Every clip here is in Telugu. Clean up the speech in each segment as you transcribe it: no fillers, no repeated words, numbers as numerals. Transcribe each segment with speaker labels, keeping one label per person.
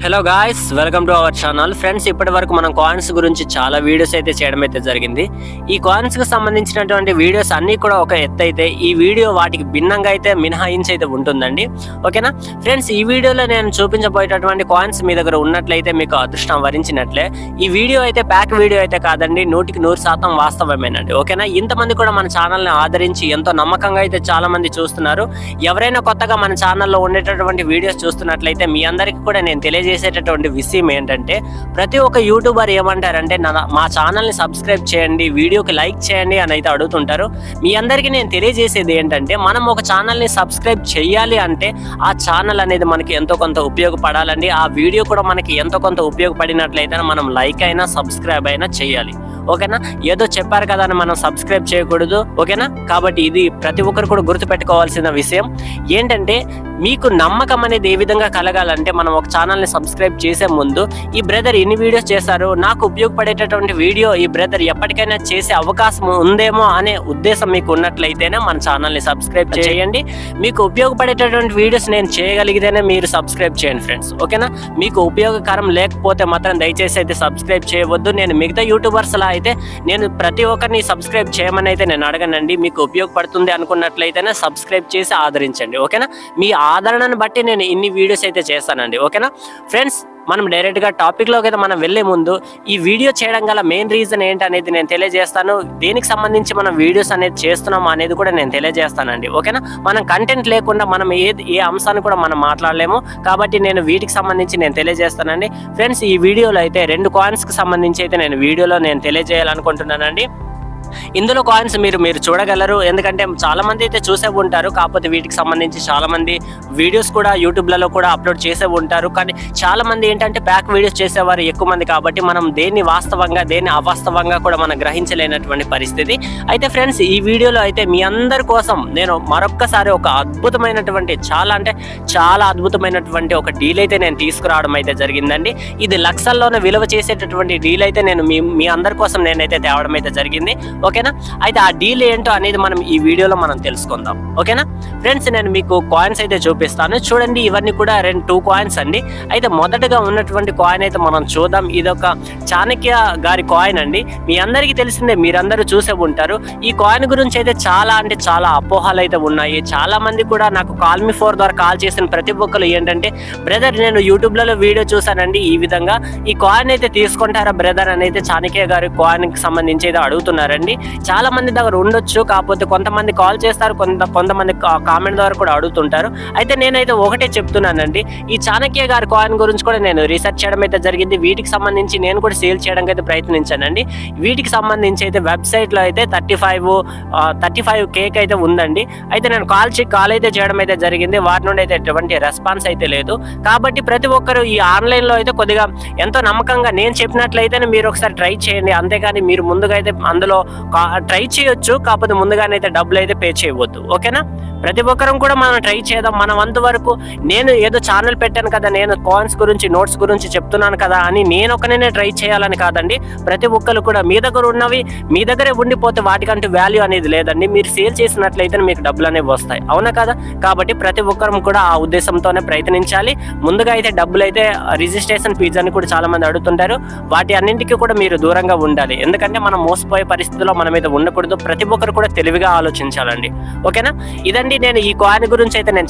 Speaker 1: Hello guys, welcome to our channel. Friends, ఇప్పటి వరకు మనం కాయిన్స్ గురించి చాలా వీడియోస్ అయితే చేయడం అయితే జరిగింది. ఈ కాయిన్స్ కి సంబంధించినటువంటి వీడియోస్ అన్ని కూడా ఒక ఎత్తు అయితే, ఈ వీడియో వాటికి భిన్నంగా అయితే మినహాయించి అయితే ఉంటుందండి. ఓకేనా ఫ్రెండ్స్, ఈ వీడియోలో నేను చూపించబోయేటటువంటి కాయిన్స్ మీ దగ్గర ఉన్నట్లయితే మీకు అదృష్టం వరించినట్లే. ఈ వీడియో అయితే ప్యాక్ వీడియో అయితే కాదండి, 100% వాస్తవమేనండి. ఓకేనా, ఇంతమంది కూడా మన ఛానల్ని ఆదరించి ఎంతో నమ్మకంగా అయితే చాలా మంది చూస్తున్నారు. ఎవరైనా కొత్తగా మన ఛానల్లో ఉండేటటువంటి వీడియోస్ చూస్తున్నట్లయితే మీ అందరికీ కూడా నేను తెలియజేసేటటువంటి విషయం ఏంటంటే, ప్రతి ఒక్క యూట్యూబర్ ఏమంటారంటే మా ఛానల్ని సబ్స్క్రైబ్ చేయండి, వీడియోకి లైక్ చేయండి అని అయితే అడుగుతుంటారు. మీ అందరికీ నేను తెలియజేసేది ఏంటంటే, మనం ఒక ఛానల్ని సబ్స్క్రైబ్ చేయాలి అంటే ఆ ఛానల్ అనేది మనకి ఎంతో కొంత ఉపయోగపడాలండి. ఆ వీడియో కూడా మనకి ఎంతో కొంత ఉపయోగపడినట్లయితే మనం లైక్ అయినా సబ్స్క్రైబ్ అయినా చేయాలి. ఓకేనా, ఏదో చెప్పారు కదా అని మనం సబ్స్క్రైబ్ చేయకూడదు. ఓకేనా, కాబట్టి ఇది ప్రతి ఒక్కరు కూడా గుర్తుపెట్టుకోవాల్సిన విషయం ఏంటంటే, మీకు నమ్మకం అనేది ఏ విధంగా కలగాలంటే, మనం ఒక ఛానల్ని సబ్స్క్రైబ్ చేసే ముందు ఈ బ్రదర్ ఎన్ని వీడియోస్ చేశారు, నాకు ఉపయోగపడేటటువంటి వీడియో ఈ బ్రదర్ ఎప్పటికైనా చేసే అవకాశం ఉందేమో అనే ఉద్దేశం మీకు ఉన్నట్లయితేనే మన ఛానల్ని సబ్స్క్రైబ్ చేయండి. మీకు ఉపయోగపడేటటువంటి వీడియోస్ నేను చేయగలిగితేనే మీరు సబ్స్క్రైబ్ చేయండి ఫ్రెండ్స్. ఓకేనా, మీకు ఉపయోగకరం లేకపోతే మాత్రం దయచేసి అయితే సబ్స్క్రైబ్ చేయవద్దు. నేను మిగతా యూట్యూబర్స్ అలా అయితే నేను ప్రతి ఒక్కరిని సబ్స్క్రైబ్ చేయమని అయితే నేను అడగనండి. మీకు ఉపయోగపడుతుంది అనుకున్నట్లయితేనే సబ్స్క్రైబ్ చేసి ఆదరించండి. ఓకేనా, మీ ఆదరణను బట్టి నేను ఇన్ని వీడియోస్ అయితే చేస్తానండి. ఓకేనా ఫ్రెండ్స్, మనం డైరెక్ట్గా టాపిక్లోకి అయితే మనం వెళ్ళే ముందు ఈ వీడియో చేయడం గల మెయిన్ రీజన్ ఏంటనేది నేను తెలియజేస్తాను. దేనికి సంబంధించి మనం వీడియోస్ అనేది చేస్తున్నాము అనేది కూడా నేను తెలియజేస్తానండి. ఓకేనా, మనం కంటెంట్ లేకుండా మనం ఏ అంశాన్ని కూడా మనం మాట్లాడలేము. కాబట్టి నేను వీటికి సంబంధించి నేను తెలియజేస్తానండి. ఫ్రెండ్స్, ఈ వీడియోలో అయితే 2 కాయిన్స్కి సంబంధించి అయితే నేను వీడియోలో నేను తెలియజేయాలనుకుంటున్నానండి. ఇందులో కాయిన్స్ మీరు చూడగలరు, ఎందుకంటే చాలా మంది అయితే చూసే ఉంటారు. కాకపోతే వీటికి సంబంధించి చాలా మంది వీడియోస్ కూడా యూట్యూబ్లలో కూడా అప్లోడ్ చేసే ఉంటారు. కానీ చాలా మంది ఏంటంటే ప్యాక్ వీడియోస్ చేసేవారు ఎక్కువ మంది, కాబట్టి మనం దేన్ని వాస్తవంగా దేన్ని అవాస్తవంగా కూడా మనం గ్రహించలేనటువంటి పరిస్థితి. అయితే ఫ్రెండ్స్, ఈ వీడియోలో అయితే మీ అందరి కోసం నేను మరొక్కసారి ఒక అద్భుతమైనటువంటి చాలా అద్భుతమైనటువంటి ఒక డీల్ అయితే నేను తీసుకురావడం అయితే జరిగిందండి. ఇది లక్షల్లోనే విలువ చేసేటటువంటి డీల్ అయితే నేను మీ అందరి కోసం నేనైతే తేవడం అయితే జరిగింది. ఓకేనా, అయితే ఆ డీల్ ఏంటో అనేది మనం ఈ వీడియోలో మనం తెలుసుకుందాం. ఓకేనా ఫ్రెండ్స్, నేను మీకు కాయిన్స్ అయితే చూపిస్తాను. చూడండి, ఇవన్నీ కూడా 2 కాయిన్స్ అండి. అయితే మొదటగా ఉన్నటువంటి కాయిన్ అయితే మనం చూద్దాం. ఇది ఒక చాణక్య గారి కాయిన్ అండి. మీ అందరికీ తెలిసిందే, మీరందరూ చూసే ఉంటారు. ఈ కాయిన్ గురించి అయితే చాలా అపోహలు అయితే ఉన్నాయి. చాలా మంది కూడా నాకు కాల్ మీ 4 ద్వారా కాల్ చేసిన ప్రతి ఒక్కరు ఏంటంటే, బ్రదర్ నేను యూట్యూబ్లలో వీడియో చూసానండి, ఈ విధంగా ఈ కాయిన్ అయితే తీసుకుంటారా బ్రదర్ అని అయితే చాణక్య గారి కాయిన్కి సంబంధించి అయితే అడుగుతున్నారండి. చాలా మంది దగ్గర ఉండొచ్చు, కాకపోతే కొంతమంది కాల్ చేస్తారు, కొంతమంది కామెంట్ ద్వారా కూడా అడుగుతుంటారు. అయితే నేనైతే ఒకటే చెప్తున్నానండి, ఈ చాణక్య గారి కాయిన్ గురించి కూడా నేను రీసెర్చ్ చేయడం అయితే జరిగింది. వీటికి సంబంధించి నేను కూడా సేల్ చేయడానికి అయితే ప్రయత్నించానండి. వీటికి సంబంధించి అయితే వెబ్సైట్లో అయితే 35K అయితే ఉందండి. అయితే నేను కాల్ అయితే చేయడం అయితే జరిగింది. వాటి నుండి అయితే ఎటువంటి రెస్పాన్స్ అయితే లేదు. కాబట్టి ప్రతి ఒక్కరు ఈ ఆన్లైన్లో అయితే కొద్దిగా ఎంతో నమ్మకంగా నేను చెప్పినట్లయితే మీరు ఒకసారి ట్రై చేయండి. అంతేగాని మీరు ముందుగా అయితే అందులో ట్రై చేయొచ్చు, కాకపోతే ముందుగానైతే డబ్బులు అయితే పే చేయవద్దు. ఓకేనా, ప్రతి ఒక్కరం కూడా మనం ట్రై చేద్దాం. మన వంతు వరకు నేను ఏదో ఛానల్ పెట్టాను కదా, నేను కాయిన్స్ గురించి నోట్స్ గురించి చెప్తున్నాను కదా అని నేను ఒకనే ట్రై చేయాలని కాదండి. ప్రతి ఒక్కరు కూడా మీ దగ్గర ఉన్నవి మీ దగ్గరే ఉండిపోతే వాటికంటూ వాల్యూ అనేది లేదండి. మీరు సేల్ చేసినట్లయితే మీకు డబ్బులు అనేవి వస్తాయి, అవునా కదా. కాబట్టి ప్రతి ఒక్కరం కూడా ఆ ఉద్దేశంతోనే ప్రయత్నించాలి. ముందుగా అయితే డబ్బులు అయితే రిజిస్ట్రేషన్ ఫీజు అని కూడా చాలా మంది అడుగుతుంటారు. వాటి అన్నింటికి కూడా మీరు దూరంగా ఉండాలి, ఎందుకంటే మనం మోసపోయే పరిస్థితిలో మనం అయితే ఉండకూడదు. ప్రతి ఒక్కరు కూడా తెలివిగా ఆలోచించాలండి. ఓకేనా, ఇదండి నేను ఈ కాయిన్ గురించి అయితే నేను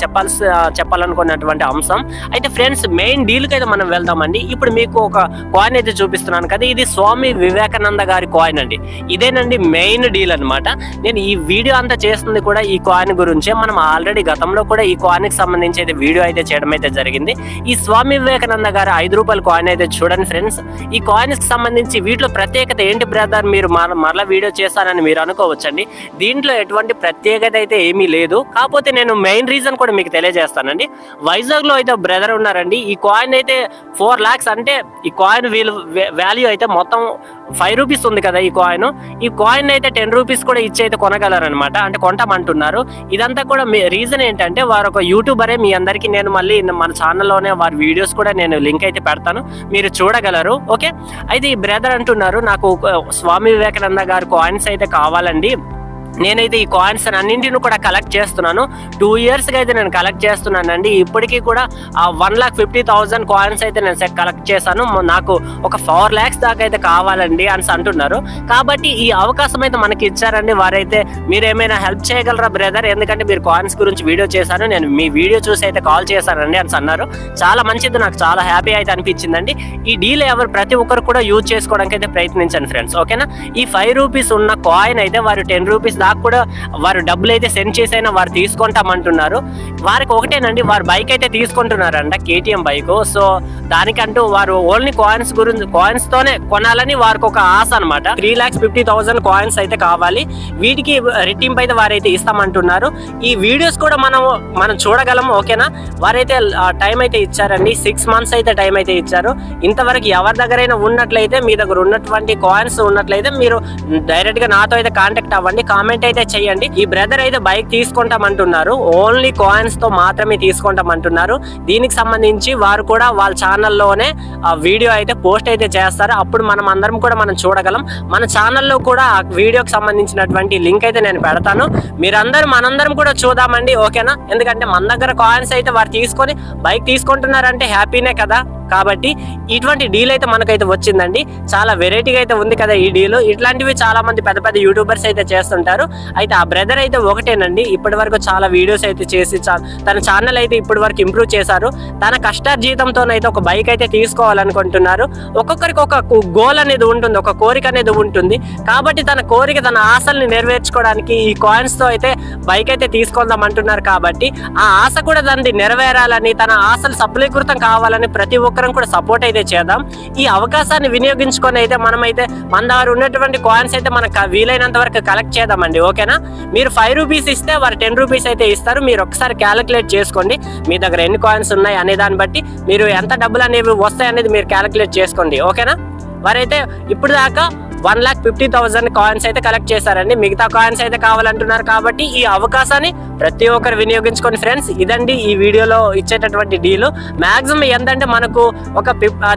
Speaker 1: చెప్పాలనుకున్నటువంటి అంశం. అయితే ఫ్రెండ్స్, మెయిన్ డీల్కి అయితే మనం వెళ్దామండి. ఇప్పుడు మీకు ఒక కాయిన్ అయితే చూపిస్తున్నాను కదా, ఇది స్వామి వివేకానంద గారి కాయిన్ అండి. ఇదేనండి మెయిన్ డీల్ అనమాట. నేను ఈ వీడియో అంతా చేస్తుంది కూడా ఈ కాయిన్ గురించే. మనం ఆల్రెడీ గతంలో కూడా ఈ కాయిన్కి సంబంధించి అయితే వీడియో అయితే చేయడం అయితే జరిగింది. ఈ స్వామి వివేకానంద గారి 5 రూపాయల కాయిన్ అయితే చూడండి ఫ్రెండ్స్. ఈ కాయిన్కి సంబంధించి వీటిలో ప్రత్యేకత ఏంటి బ్రదర్, మీరు మరలా వీడియో చేస్తానని మీరు అనుకోవచ్చండి. దీంట్లో ఎటువంటి ప్రత్యేకత అయితే ఏమీ లేదు. కాకపోతే నేను మెయిన్ రీజన్ కూడా మీకు తెలియజేస్తానండి. వైజాగ్లో అయితే బ్రదర్ ఉన్నారండి. ఈ కాయిన్ అయితే 4 lakhs, అంటే ఈ కాయిన్ వాల్యూ అయితే మొత్తం 5 రూపీస్ ఉంది కదా. ఈ కాయిన్ అయితే 10 రూపీస్ కూడా ఇచ్చి అయితే కొనగలరనమాట, అంటే కొంటామంటున్నారు. ఇదంతా కూడా రీజన్ ఏంటంటే, వారు ఒక యూట్యూబరే. మీ అందరికీ నేను మళ్ళీ మన ఛానల్లోనే వారి వీడియోస్ కూడా నేను లింక్ అయితే పెడతాను, మీరు చూడగలరు. ఓకే, అయితే ఈ బ్రదర్ అంటున్నారు, నాకు స్వామి వివేకానంద గారి కాయిన్స్ అయితే కావాలండి, నేనైతే ఈ కాయిన్స్ అన్నింటిని కూడా కలెక్ట్ చేస్తున్నాను. 2 years గా అయితే నేను కలెక్ట్ చేస్తున్నానండి. ఇప్పటికీ కూడా ఆ 1,50,000 కాయిన్స్ అయితే నేను కలెక్ట్ చేశాను. నాకు ఒక 4 lakhs దాకా అయితే కావాలండి అని అంటున్నారు. కాబట్టి ఈ అవకాశం అయితే మనకి ఇచ్చారండి వారైతే. మీరు ఏమైనా హెల్ప్ చేయగలరా బ్రదర్, ఎందుకంటే మీరు కాయిన్స్ గురించి వీడియో చేశాను, నేను మీ వీడియో చూసి అయితే కాల్ చేశానండి అని అన్నారు. చాలా మంచిది, నాకు చాలా హ్యాపీ అయితే అనిపించిందండి. ఈ డీల్ ఎవరు ప్రతి ఒక్కరు కూడా యూజ్ చేసుకోవడానికి అయితే ప్రయత్నించండి ఫ్రెండ్స్, ఓకేనా. ఈ 5 rupees ఉన్న కాయిన్ అయితే వారు 10 rupees దాకా కూడా వారు డబ్బులు అయితే సెండ్ చేసైనా వారు తీసుకుంటామంటున్నారు. వారికి ఒకటేనండి, వారు బైక్ అయితే తీసుకుంటున్నారంట, KTM బైక్. సో దానికంటూ వారు ఓన్లీ కాయిన్స్ తోనే కొనాలని వారికి ఒక ఆశ అనమాట. 3,50,000 కాయిన్స్ అయితే కావాలి. వీటికి రెట్టింపు అయితే వారైతే ఇస్తామంటున్నారు. ఈ వీడియోస్ కూడా మనం చూడగలము, ఓకేనా. వారైతే టైం అయితే ఇచ్చారండి, 6 months అయితే టైం అయితే ఇచ్చారు. ఇంతవరకు ఎవరి దగ్గరైనా ఉన్నట్లయితే, మీ దగ్గర ఉన్నటువంటి కాయిన్స్ ఉన్నట్లయితే మీరు డైరెక్ట్ గా నాతో అయితే కాంటాక్ట్ అవ్వండి, కామెంట్ అయితే చేయండి. ఈ బ్రదర్ అయితే బైక్ తీసుకుంటామంటున్నారు, ఓన్లీ కాయిన్స్ తో మాత్రమే తీసుకుంటామంటున్నారు. దీనికి సంబంధించి వారు కూడా వాళ్ళ ఛానల్లోనే వీడియో అయితే పోస్ట్ అయితే చేస్తారు. అప్పుడు మనం అందరం కూడా మనం చూడగలం. మన ఛానల్లో కూడా ఆ వీడియోకి సంబంధించినటువంటి లింక్ అయితే నేను పెడతాను. మనందరం కూడా చూద్దామండి, ఓకేనా. ఎందుకంటే మన దగ్గర కాయిన్స్ అయితే వారు తీసుకొని బైక్ తీసుకుంటున్నారంటే హ్యాపీనే కదా. కాబట్టి ఇటువంటి డీల్ అయితే మనకైతే వచ్చిందండి. చాలా వెరైటీగా అయితే ఉంది కదా ఈ డీల్. ఇట్లాంటివి చాలా మంది పెద్ద పెద్ద యూట్యూబర్స్ అయితే చేస్తుంటారు. అయితే ఆ బ్రదర్ అయితే ఒకటేనండి, ఇప్పటి వరకు చాలా వీడియోస్ అయితే చేసి తన ఛానల్ అయితే ఇప్పటి వరకు ఇంప్రూవ్ చేశారు. తన కష్టార్జితంతోనైతే ఒక బైక్ అయితే తీసుకోవాలనుకుంటున్నారు. ఒక్కొక్కరికి ఒక గోల్ అనేది ఉంటుంది, ఒక కోరిక అనేది ఉంటుంది. కాబట్టి తన కోరిక, తన ఆశల్ని నెరవేర్చుకోవడానికి ఈ కాయిన్స్ తో అయితే బైక్ అయితే తీసుకుందాం అంటున్నారు. కాబట్టి ఆ ఆశ కూడా దాన్ని నెరవేరాలని, తన ఆశలు సఫలీకృతం కావాలని ప్రతి ఒక్కరం కూడా సపోర్ట్ అయితే చేద్దాం. ఈ అవకాశాన్ని వినియోగించుకొని అయితే మనమైతే మన దగ్గర ఉన్నటువంటి కాయిన్స్ అయితే మనకు వీలైనంత వరకు కలెక్ట్ చేద్దామండి, ఓకేనా. మీరు 5 rupees ఇస్తే వారు 10 rupees అయితే ఇస్తారు. మీరు ఒకసారి క్యాలిక్యులేట్ చేసుకోండి, మీ దగ్గర ఎన్ని కాయిన్స్ ఉన్నాయి అనే దాన్ని బట్టి మీరు ఎంత డబ్బులు అనేవి వస్తాయి అనేది మీరు క్యాలిక్యులేట్ చేసుకోండి, ఓకేనా. వారైతే ఇప్పుడు దాకా 1,50,000 కాయిన్స్ అయితే కలెక్ట్ చేశారండి. మిగతా కాయిన్స్ అయితే కావాలంటున్నారు. కాబట్టి ఈ అవకాశాన్ని ప్రతి ఒక్కరు వినియోగించుకోండి ఫ్రెండ్స్. ఇదండి ఈ వీడియోలో ఇచ్చేటటువంటి డీల్. మాక్సిమం ఎంతంటే మనకు ఒక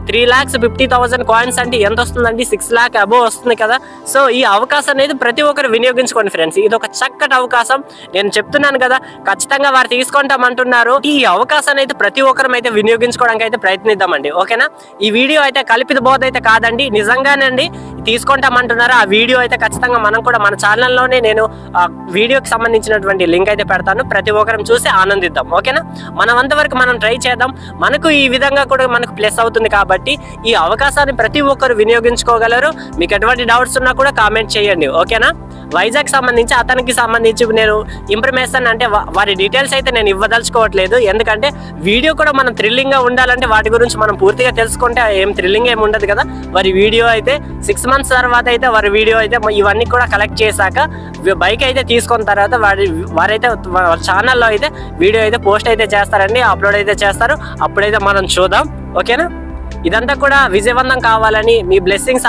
Speaker 1: 3,50,000 కాయిన్స్ అంటే ఎంత వస్తుందండి, 6 lakh అబోవ్ వస్తుంది కదా. సో ఈ అవకాశం అనేది ప్రతి ఒక్కరు వినియోగించుకోండి ఫ్రెండ్స్. ఇది ఒక చక్కటి అవకాశం, నేను చెప్తున్నాను కదా. ఖచ్చితంగా వారు తీసుకుంటామంటున్నారు. ఈ అవకాశాన్ని అయితే ప్రతి ఒక్కరం అయితే వినియోగించుకోవడానికి అయితే ప్రయత్నిద్దామండి, ఓకేనా. ఈ వీడియో అయితే కల్పిత బోధ అయితే కాదండి, నిజంగానండి తీసుకుంటామంటున్నారు. ఆ వీడియో అయితే ఖచ్చితంగా మనం కూడా మన ఛానల్లోనే నేను వీడియోకి సంబంధించినటువంటి లింక్ అయితే పెడతాను. ప్రతి ఒక్కరం చూసి ఆనందిద్దాం, ఓకేనా. మనం అంతవరకు మనం ట్రై చేద్దాం. మనకు ఈ విధంగా కూడా మనకు ప్లస్ అవుతుంది. కాబట్టి ఈ అవకాశాన్ని ప్రతి ఒక్కరు వినియోగించుకోగలరు. మీకు ఎటువంటి డౌట్స్ ఉన్నా కూడా కామెంట్ చేయండి, ఓకేనా. వైజాగ్ సంబంధించి అతనికి సంబంధించి నేను ఇన్ఫర్మేషన్ అంటే వారి డీటెయిల్స్ అయితే నేను ఇవ్వదలుచుకోవట్లేదు. ఎందుకంటే వీడియో కూడా మనం థ్రిల్లింగ్ గా ఉండాలంటే వాటి గురించి మనం పూర్తిగా తెలుసుకుంటే ఏం థ్రిల్లింగ్ ఏమి ఉండదు కదా. వారి వీడియో అయితే 6 months తర్వాత అయితే వారి వీడియో అయితే ఇవన్నీ కూడా కలెక్ట్ చేశాక బైక్ అయితే తీసుకున్న తర్వాత వారైతే ఛానల్లో అయితే వీడియో అయితే పోస్ట్ అయితే చేస్తారండి, అప్లోడ్ అయితే చేస్తారు. అప్పుడైతే మనం చూద్దాం, ఓకేనా. ఇదంతా కూడా విజయవంతం కావాలని మీ బ్లెస్సింగ్స్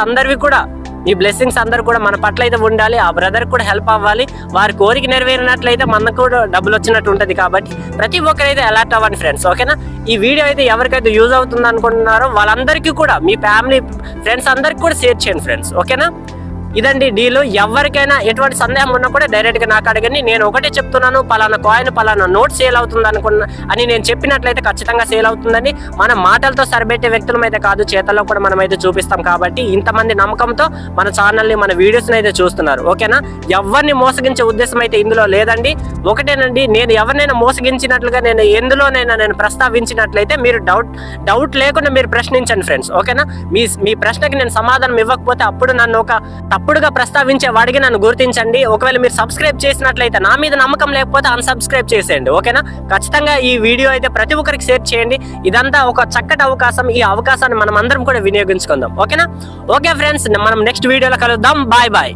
Speaker 1: అందరూ కూడా మన పట్ల అయితే ఉండాలి. ఆ బ్రదర్ కూడా హెల్ప్ అవ్వాలి. వారి కోరిక నెరవేరినట్లయితే మనకు కూడా డబ్బులు వచ్చినట్టు ఉంటుంది. కాబట్టి ప్రతి ఒక్కరైతే అలర్ట్ అవ్వండి ఫ్రెండ్స్, ఓకేనా. ఈ వీడియో అయితే ఎవరికైతే యూజ్ అవుతుంది అనుకుంటున్నారో వాళ్ళందరికీ కూడా, మీ ఫ్యామిలీ ఫ్రెండ్స్ అందరికీ కూడా షేర్ చేయండి ఫ్రెండ్స్, ఓకేనా. ఇదండి డీల్. ఎవరికైనా ఎటువంటి సందేహం ఉన్నా కూడా డైరెక్ట్ గా నాకు అడగండి. నేను ఒకటే చెప్తున్నాను, పలానా కాయిన్ పలానా నోట్ సేల్ అవుతుంది అని నేను చెప్పినట్లయితే ఖచ్చితంగా సేల్ అవుతుందని. మన మాటలతో సరిపెట్టే వ్యక్తులం అయితే కాదు, చేతల్లో కూడా మనం అయితే చూపిస్తాం. కాబట్టి ఇంతమంది నమ్మకంతో మన ఛానల్ని, మన వీడియోస్ని అయితే చూస్తున్నారు, ఓకేనా. ఎవరిని మోసగించే ఉద్దేశం అయితే ఇందులో లేదండి. ఒకటేనండి, నేను ఎవరినైనా మోసగించినట్లుగా నేను ఎందులోనైనా నేను ప్రస్తావించినట్లయితే మీరు డౌట్ లేకుండా మీరు ప్రశ్నించండి ఫ్రెండ్స్, ఓకేనా. మీ ప్రశ్నకి నేను సమాధానం ఇవ్వకపోతే అప్పుడు నన్ను ఒక తప్పుడుగా ప్రస్తావించే వాడికి నన్ను గుర్తించండి. ఒకవేళ మీరు సబ్స్క్రైబ్ చేసినట్లయితే, నా మీద నమ్మకం లేకపోతే అన్సబ్స్క్రైబ్ చేసేయండి, ఓకేనా. ఖచ్చితంగా ఈ వీడియో అయితే ప్రతి ఒక్కరికి షేర్ చేయండి. ఇదంతా ఒక చక్కటి అవకాశం. ఈ అవకాశాన్ని మనం అందరం కూడా వినియోగించుకుందాం, ఓకేనా. ఓకే ఫ్రెండ్స్, మనం నెక్స్ట్ వీడియోలో కలుద్దాం. Bye bye.